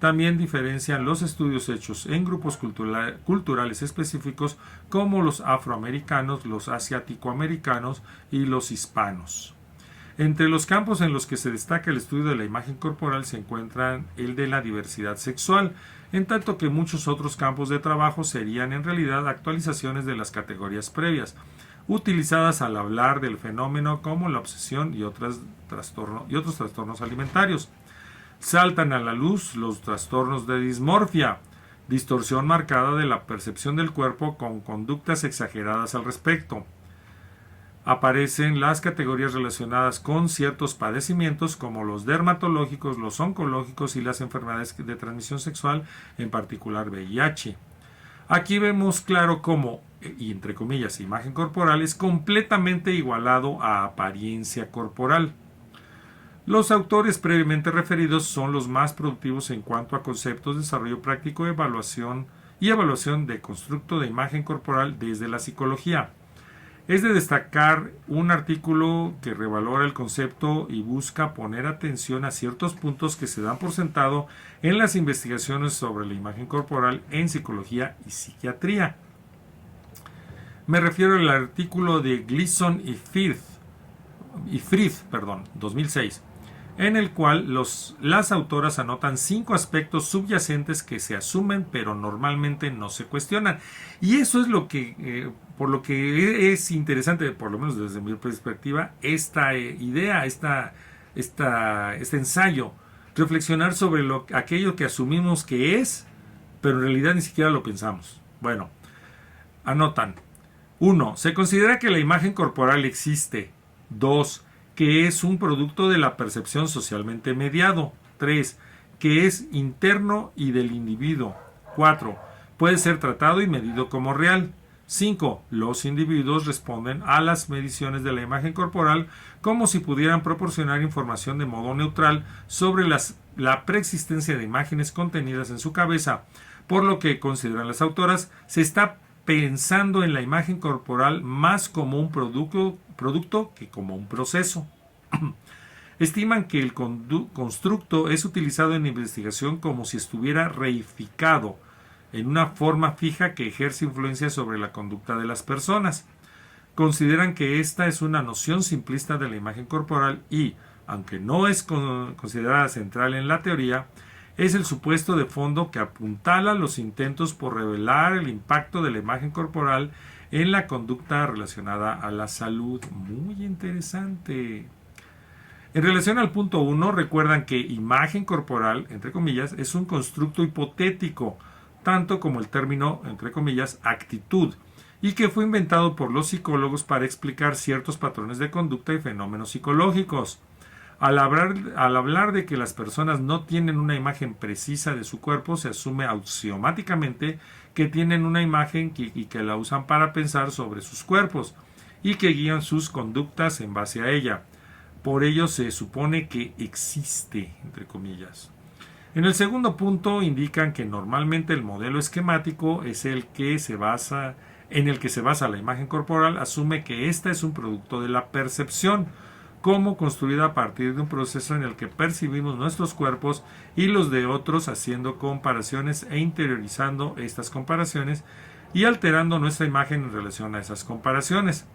También diferencian los estudios hechos en grupos culturales específicos como los afroamericanos, los asiático-americanos y los hispanos. Entre los campos en los que se destaca el estudio de la imagen corporal se encuentran el de la diversidad sexual, en tanto que muchos otros campos de trabajo serían en realidad actualizaciones de las categorías previas, utilizadas al hablar del fenómeno como la obsesión y otros trastornos alimentarios. Saltan a la luz los trastornos de dismorfia, distorsión marcada de la percepción del cuerpo con conductas exageradas al respecto. Aparecen las categorías relacionadas con ciertos padecimientos como los dermatológicos, los oncológicos y las enfermedades de transmisión sexual, en particular VIH. Aquí vemos claro cómo, y entre comillas, imagen corporal es completamente igualado a apariencia corporal. Los autores previamente referidos son los más productivos en cuanto a conceptos, desarrollo práctico, evaluación de constructo de imagen corporal desde la psicología. Es de destacar un artículo que revalora el concepto y busca poner atención a ciertos puntos que se dan por sentado en las investigaciones sobre la imagen corporal en psicología y psiquiatría. Me refiero al artículo de Gleason y Frith, 2006, en el cual las autoras anotan 5 aspectos subyacentes que se asumen pero normalmente no se cuestionan. Y eso es lo que, por lo que es interesante, por lo menos desde mi perspectiva, esta idea, este ensayo, reflexionar sobre aquello que asumimos que es, pero en realidad ni siquiera lo pensamos. Bueno, anotan. 1. Se considera que la imagen corporal existe. 2. Que es un producto de la percepción socialmente mediado. 3. Que es interno y del individuo. 4. Puede ser tratado y medido como real. 5. Los individuos responden a las mediciones de la imagen corporal como si pudieran proporcionar información de modo neutral sobre la preexistencia de imágenes contenidas en su cabeza, por lo que, consideran las autoras, se está pensando en la imagen corporal más como un producto que como un proceso. Estiman que el constructo es utilizado en investigación como si estuviera reificado en una forma fija que ejerce influencia sobre la conducta de las personas. Consideran que esta es una noción simplista de la imagen corporal y, aunque no es considerada central en la teoría, es el supuesto de fondo que apuntala los intentos por revelar el impacto de la imagen corporal en la conducta relacionada a la salud. Muy interesante. En relación al punto 1, recuerdan que imagen corporal, entre comillas, es un constructo hipotético, tanto como el término, entre comillas, actitud, y que fue inventado por los psicólogos para explicar ciertos patrones de conducta y fenómenos psicológicos. Al hablar de que las personas no tienen una imagen precisa de su cuerpo, se asume axiomáticamente que tienen una imagen y que la usan para pensar sobre sus cuerpos y que guían sus conductas en base a ella. Por ello se supone que existe, entre comillas. En el segundo punto indican que normalmente el modelo esquemático es en el que se basa la imagen corporal, asume que ésta es un producto de la percepción, como construida a partir de un proceso en el que percibimos nuestros cuerpos y los de otros, haciendo comparaciones e interiorizando estas comparaciones y alterando nuestra imagen en relación a esas comparaciones.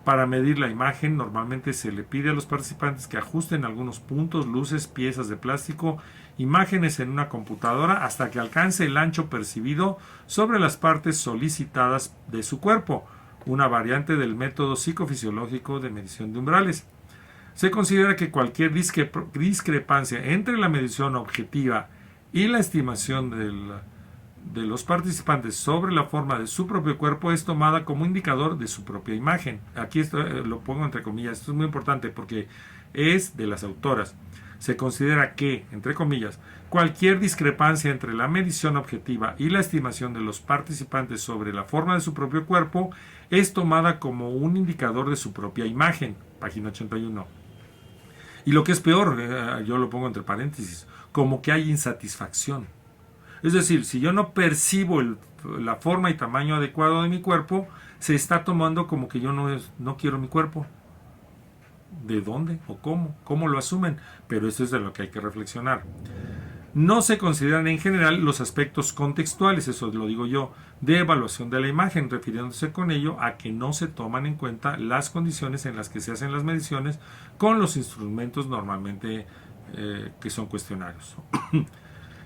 Para medir la imagen, normalmente se le pide a los participantes que ajusten algunos puntos, luces, piezas de plástico, imágenes en una computadora hasta que alcance el ancho percibido sobre las partes solicitadas de su cuerpo, una variante del método psicofisiológico de medición de umbrales. Se considera que cualquier discrepancia entre la medición objetiva y la estimación de los participantes sobre la forma de su propio cuerpo es tomada como indicador de su propia imagen. Aquí lo pongo entre comillas, esto es muy importante porque es de las autoras. Se considera que, entre comillas, cualquier discrepancia entre la medición objetiva y la estimación de los participantes sobre la forma de su propio cuerpo es tomada como un indicador de su propia imagen. Página 81. Y lo que es peor, yo lo pongo entre paréntesis, como que hay insatisfacción. Es decir, si yo no percibo la forma y tamaño adecuado de mi cuerpo, se está tomando como que yo no quiero mi cuerpo. ¿De dónde o cómo? ¿Cómo lo asumen? Pero eso es de lo que hay que reflexionar. No se consideran en general los aspectos contextuales, eso lo digo yo, de evaluación de la imagen, refiriéndose con ello a que no se toman en cuenta las condiciones en las que se hacen las mediciones con los instrumentos normalmente que son cuestionarios.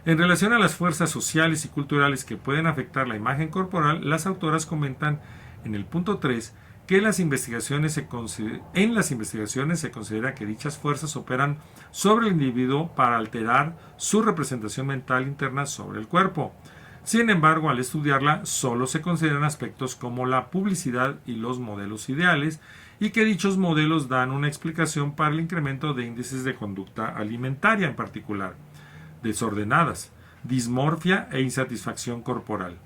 En relación a las fuerzas sociales y culturales que pueden afectar la imagen corporal, las autoras comentan en el punto 3 que en las investigaciones se considera que dichas fuerzas operan sobre el individuo para alterar su representación mental interna sobre el cuerpo. Sin embargo, al estudiarla, solo se consideran aspectos como la publicidad y los modelos ideales, y que dichos modelos dan una explicación para el incremento de índices de conducta alimentaria en particular, desordenadas, dismorfia e insatisfacción corporal.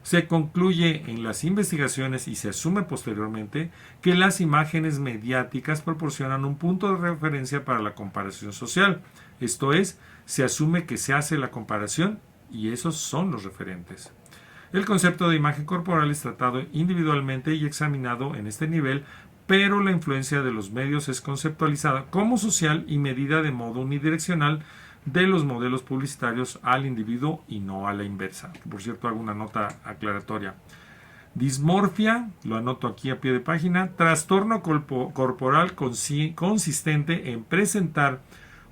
Se concluye en las investigaciones y se asume posteriormente que las imágenes mediáticas proporcionan un punto de referencia para la comparación social. Esto es, se asume que se hace la comparación y esos son los referentes. El concepto de imagen corporal es tratado individualmente y examinado en este nivel, pero la influencia de los medios es conceptualizada como social y medida de modo unidireccional de los modelos publicitarios al individuo y no a la inversa. Por cierto, hago una nota aclaratoria. Dismorfia, lo anoto aquí a pie de página, trastorno corporal consistente en presentar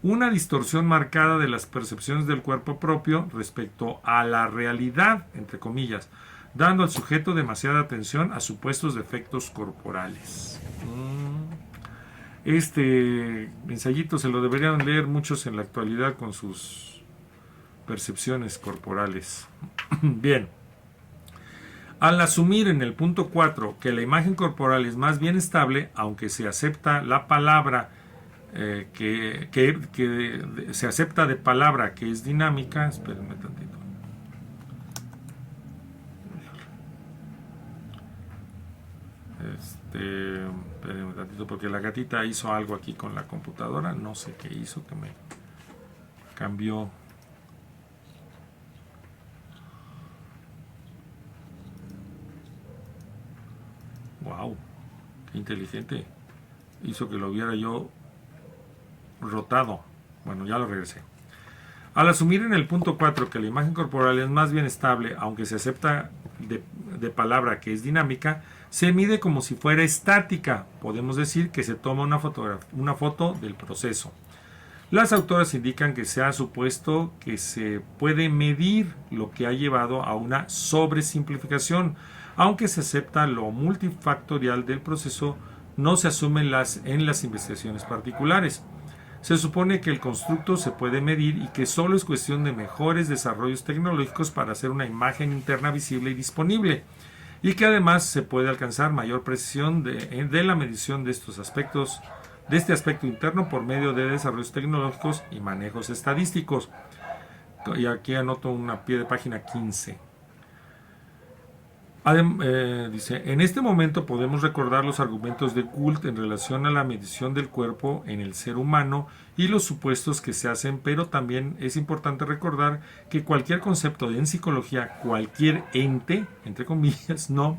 una distorsión marcada de las percepciones del cuerpo propio respecto a la realidad, entre comillas, dando al sujeto demasiada atención a supuestos defectos corporales. Este ensayito se lo deberían leer muchos en la actualidad con sus percepciones corporales. Bien. Al asumir en el punto 4 que la imagen corporal es más bien estable, aunque se acepta la palabra se acepta de palabra que es dinámica, espérenme tantito. Espérenme un tantito porque la gatita hizo algo aquí con la computadora, no sé qué hizo, que me cambió. Wow, qué inteligente. Hizo que lo hubiera yo rotado. Bueno, ya lo regresé. Al asumir en el punto 4 que la imagen corporal es más bien estable, aunque se acepta de palabra que es dinámica, se mide como si fuera estática. Podemos decir que se toma una foto del proceso. Las autoras indican que se ha supuesto que se puede medir, lo que ha llevado a una sobresimplificación. Aunque se acepta lo multifactorial del proceso, no se asume en las investigaciones particulares. Se supone que el constructo se puede medir y que solo es cuestión de mejores desarrollos tecnológicos para hacer una imagen interna visible y disponible, y que además se puede alcanzar mayor precisión de la medición de estos aspectos, de este aspecto interno por medio de desarrollos tecnológicos y manejos estadísticos. Y aquí anoto una pie de página 15. Dice, en este momento podemos recordar los argumentos de Gould en relación a la medición del cuerpo en el ser humano y los supuestos que se hacen, pero también es importante recordar que cualquier concepto en psicología, cualquier ente, entre comillas, no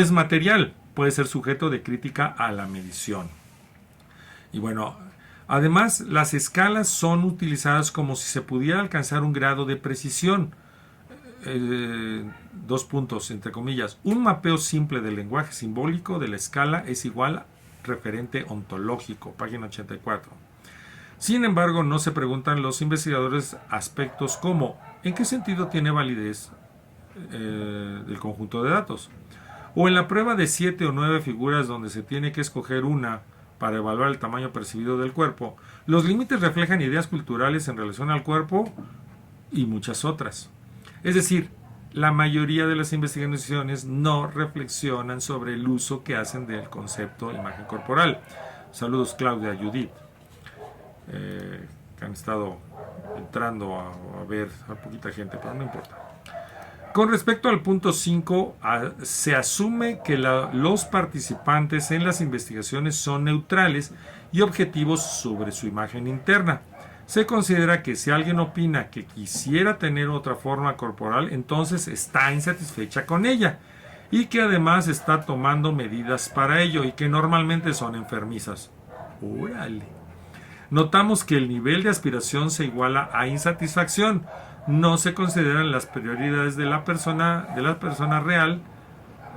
es material, puede ser sujeto de crítica a la medición. Y bueno, además las escalas son utilizadas como si se pudiera alcanzar un grado de precisión. Dos puntos, entre comillas, un mapeo simple del lenguaje simbólico de la escala es igual a referente ontológico, página 84. Sin embargo, no se preguntan los investigadores aspectos como ¿en qué sentido tiene validez el conjunto de datos? O en la prueba de 7 o 9 figuras donde se tiene que escoger una para evaluar el tamaño percibido del cuerpo, los límites reflejan ideas culturales en relación al cuerpo y muchas otras. Es decir, la mayoría de las investigaciones no reflexionan sobre el uso que hacen del concepto imagen corporal. Saludos, Claudia, Judith, que han estado entrando a ver a poquita gente, pero no importa. Con respecto al punto 5, se asume que los participantes en las investigaciones son neutrales y objetivos sobre su imagen interna. Se considera que si alguien opina que quisiera tener otra forma corporal, entonces está insatisfecha con ella y que además está tomando medidas para ello y que normalmente son enfermizas. ¡Órale! notamos que el nivel de aspiración se iguala a insatisfacción. No se consideran las prioridades de la persona real,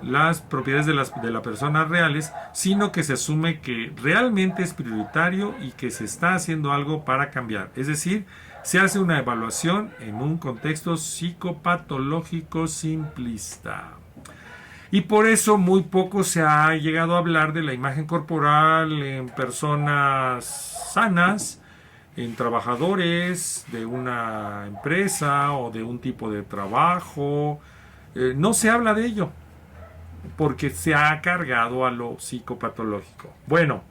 las propiedades de la persona reales, sino que se asume que realmente es prioritario y que se está haciendo algo para cambiar. Es decir, se hace una evaluación en un contexto psicopatológico simplista. Y por eso muy poco se ha llegado a hablar de la imagen corporal en personas sanas, en trabajadores de una empresa o de un tipo de trabajo. No se habla de ello porque se ha cargado a lo psicopatológico. Bueno,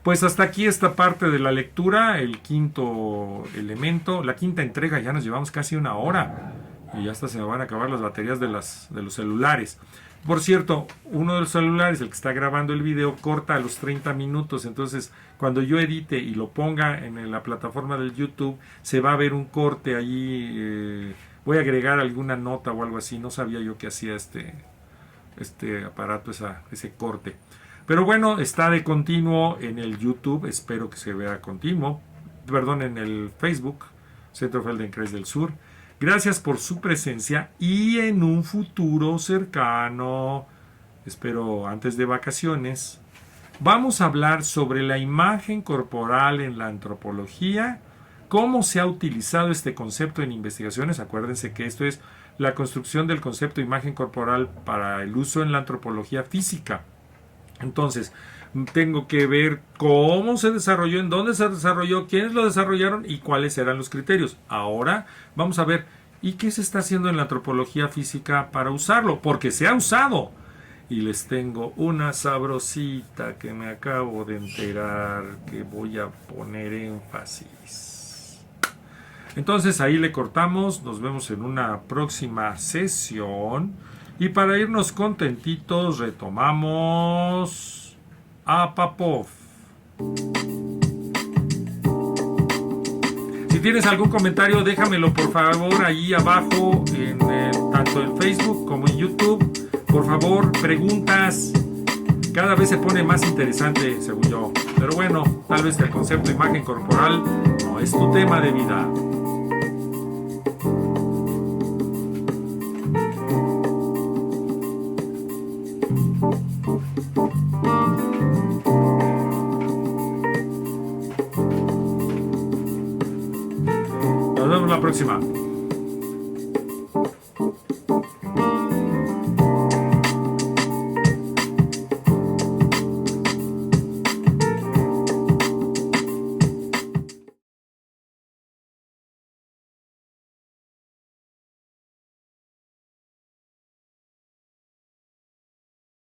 pues hasta aquí esta parte de la lectura, el quinto elemento, la quinta entrega. Ya nos llevamos casi una hora y ya hasta se me van a acabar las baterías de los celulares. Por cierto, uno de los celulares, el que está grabando el video, corta a los 30 minutos. Entonces, cuando yo edite y lo ponga en la plataforma del YouTube, se va a ver un corte allí. Voy a agregar alguna nota o algo así. No sabía yo que hacía este aparato, ese corte. Pero bueno, está de continuo en el YouTube. Espero que se vea continuo. Perdón, en el Facebook, Centro Feldenkrais del Sur. Gracias por su presencia y en un futuro cercano, espero antes de vacaciones, vamos a hablar sobre la imagen corporal en la antropología, cómo se ha utilizado este concepto en investigaciones. Acuérdense que esto es la construcción del concepto de imagen corporal para el uso en la antropología física. Entonces, tengo que ver cómo se desarrolló, en dónde se desarrolló, quiénes lo desarrollaron y cuáles eran los criterios. Ahora vamos a ver, ¿y qué se está haciendo en la antropología física para usarlo? Porque se ha usado. Y les tengo una sabrosita que me acabo de enterar que voy a poner énfasis. Entonces ahí le cortamos, nos vemos en una próxima sesión. Y para irnos contentitos retomamos a Popov. Si tienes algún comentario, déjamelo por favor ahí abajo, tanto en Facebook como en YouTube. Por favor, preguntas. Cada vez se pone más interesante, según yo. Pero bueno, tal vez el concepto de imagen corporal no es tu tema de vida. Nos vemos la próxima.